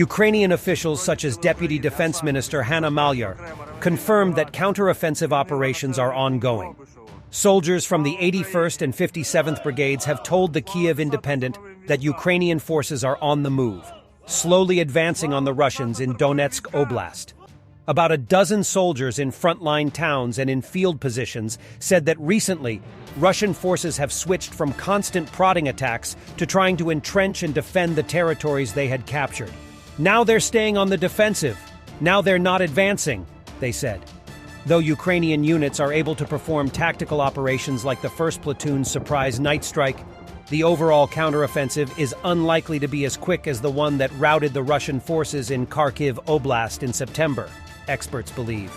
Ukrainian officials such as Deputy Defense Minister Hanna Maliar confirmed that counteroffensive operations are ongoing. Soldiers from the 81st and 57th Brigades have told the Kyiv Independent that Ukrainian forces are on the move, slowly advancing on the Russians in Donetsk Oblast. About a dozen soldiers in frontline towns and in field positions said that recently, Russian forces have switched from constant prodding attacks to trying to entrench and defend the territories they had captured. Now they're staying on the defensive. Now they're not advancing, they said. Though Ukrainian units are able to perform tactical operations like the 1st Platoon's surprise night strike, the overall counteroffensive is unlikely to be as quick as the one that routed the Russian forces in Kharkiv Oblast in September, experts believe.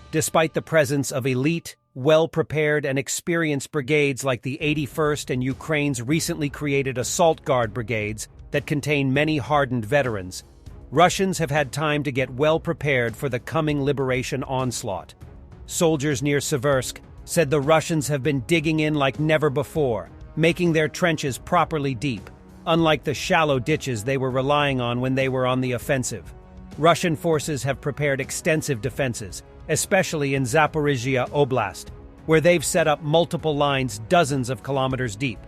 Despite the presence of elite, well-prepared and experienced brigades like the 81st and Ukraine's recently created Assault Guard brigades that contain many hardened veterans, Russians have had time to get well prepared for the coming liberation onslaught. Soldiers near Seversk said the Russians have been digging in like never before, making their trenches properly deep, unlike the shallow ditches they were relying on when they were on the offensive. Russian forces have prepared extensive defenses, especially in Zaporizhia Oblast, where they've set up multiple lines dozens of kilometers deep.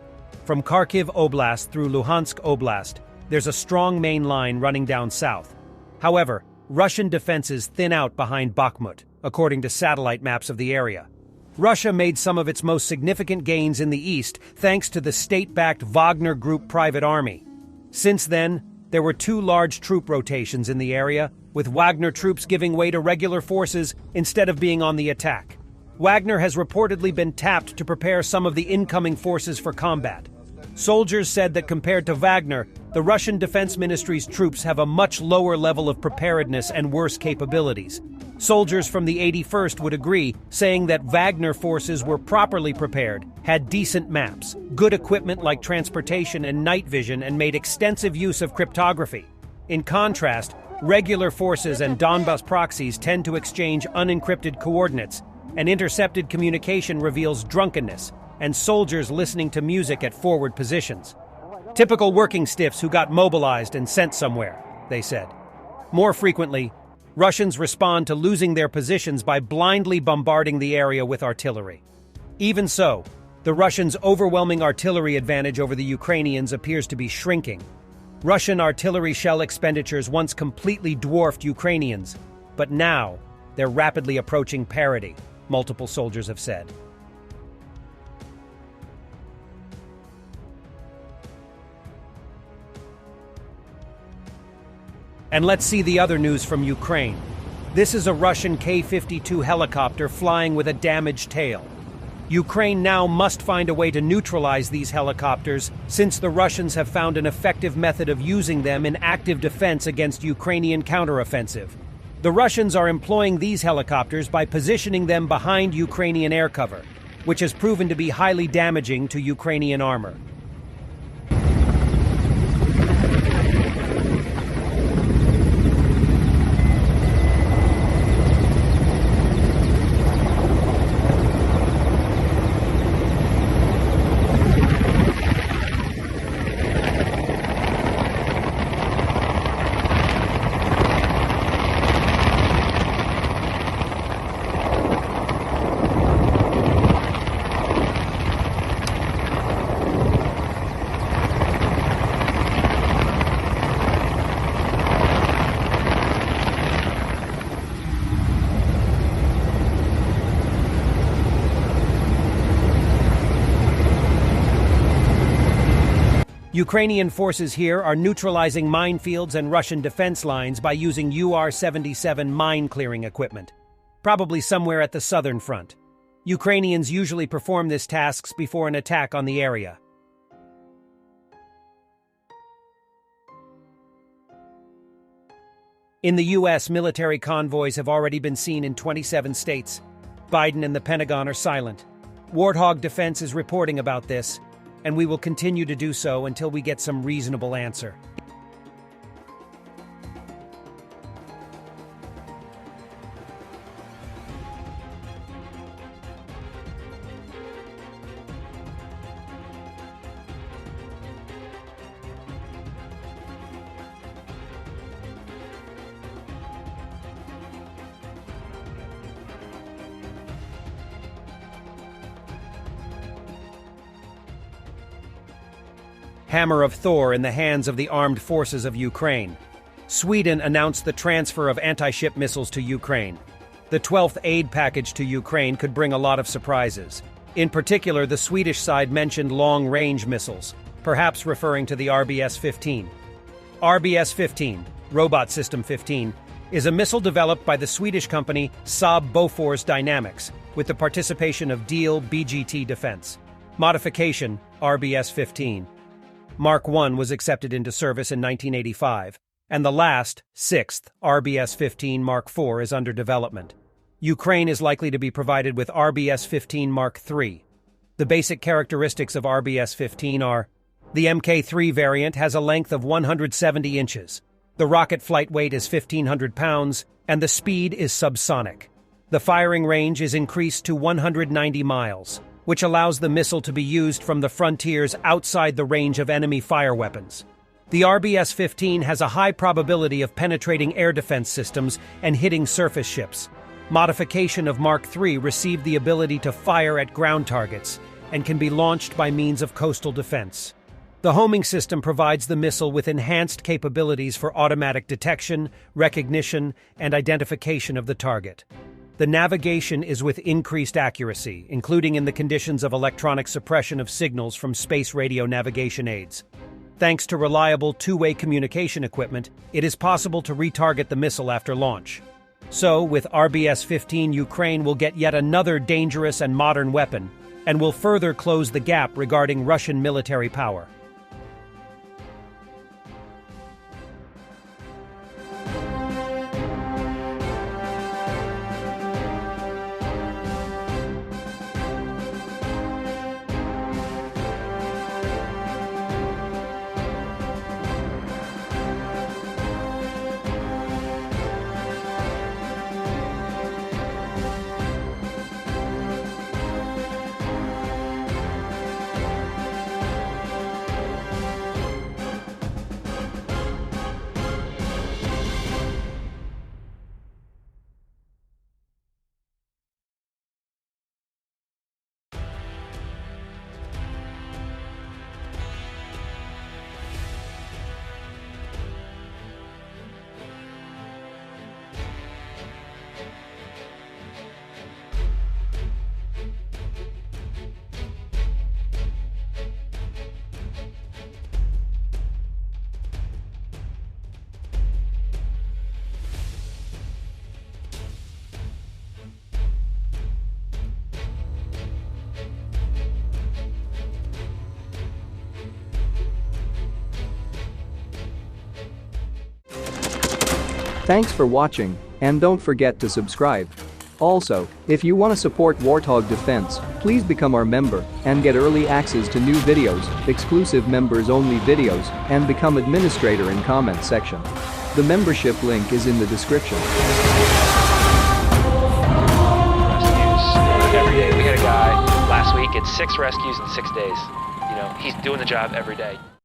From Kharkiv Oblast through Luhansk Oblast, there's a strong main line running down south. However, Russian defenses thin out behind Bakhmut, according to satellite maps of the area. Russia made some of its most significant gains in the east thanks to the state-backed Wagner Group private army. Since then, there were 2 large troop rotations in the area, with Wagner troops giving way to regular forces instead of being on the attack. Wagner has reportedly been tapped to prepare some of the incoming forces for combat. Soldiers said that compared to Wagner, the Russian Defense Ministry's troops have a much lower level of preparedness and worse capabilities. Soldiers from the 81st would agree, saying that Wagner forces were properly prepared, had decent maps, good equipment like transportation and night vision, and made extensive use of cryptography. In contrast, regular forces and Donbas proxies tend to exchange unencrypted coordinates, and intercepted communication reveals drunkenness, and soldiers listening to music at forward positions. Typical working stiffs who got mobilized and sent somewhere, they said. More frequently, Russians respond to losing their positions by blindly bombarding the area with artillery. Even so, the Russians' overwhelming artillery advantage over the Ukrainians appears to be shrinking. Russian artillery shell expenditures once completely dwarfed Ukrainians, but now they're rapidly approaching parity, multiple soldiers have said. And let's see the other news from Ukraine. This is a Russian K-52 helicopter flying with a damaged tail. Ukraine now must find a way to neutralize these helicopters, since the Russians have found an effective method of using them in active defense against Ukrainian counteroffensive. The Russians are employing these helicopters by positioning them behind Ukrainian air cover, which has proven to be highly damaging to Ukrainian armor. Ukrainian forces here are neutralizing minefields and Russian defense lines by using UR-77 mine-clearing equipment, probably somewhere at the southern front. Ukrainians usually perform these tasks before an attack on the area. In the U.S., military convoys have already been seen in 27 states. Biden and the Pentagon are silent. Warthog Defense is reporting about this, and we will continue to do so until we get some reasonable answer. Hammer of Thor in the hands of the armed forces of Ukraine. Sweden announced the transfer of anti-ship missiles to Ukraine. The 12th aid package to Ukraine could bring a lot of surprises. In particular, the Swedish side mentioned long-range missiles, perhaps referring to the RBS-15. RBS-15, Robot System 15, is a missile developed by the Swedish company Saab Bofors Dynamics, with the participation of Diehl BGT Defense. Modification, RBS-15. Mark I was accepted into service in 1985, and the last, 6th, RBS-15 Mark IV is under development. Ukraine is likely to be provided with RBS-15 Mark III. The basic characteristics of RBS-15 are: the Mk3 variant has a length of 170 inches, the rocket flight weight is 1,500 pounds, and the speed is subsonic. The firing range is increased to 190 miles, which allows the missile to be used from the frontiers outside the range of enemy fire weapons. The RBS-15 has a high probability of penetrating air defense systems and hitting surface ships. Modification of Mark III received the ability to fire at ground targets and can be launched by means of coastal defense. The homing system provides the missile with enhanced capabilities for automatic detection, recognition, and identification of the target. The navigation is with increased accuracy, including in the conditions of electronic suppression of signals from space radio navigation aids. Thanks to reliable two-way communication equipment, it is possible to retarget the missile after launch. So, with RBS-15, Ukraine will get yet another dangerous and modern weapon, and will further close the gap regarding Russian military power. Thanks for watching, and don't forget to subscribe. Also, if you want to support Warthog Defense, please become our member and get early access to new videos, exclusive members-only videos, and become administrator in comment section. The membership link is in the description. Rescues every day. We had a guy last week, it's 6 rescues in 6 days. You know, he's doing the job every day.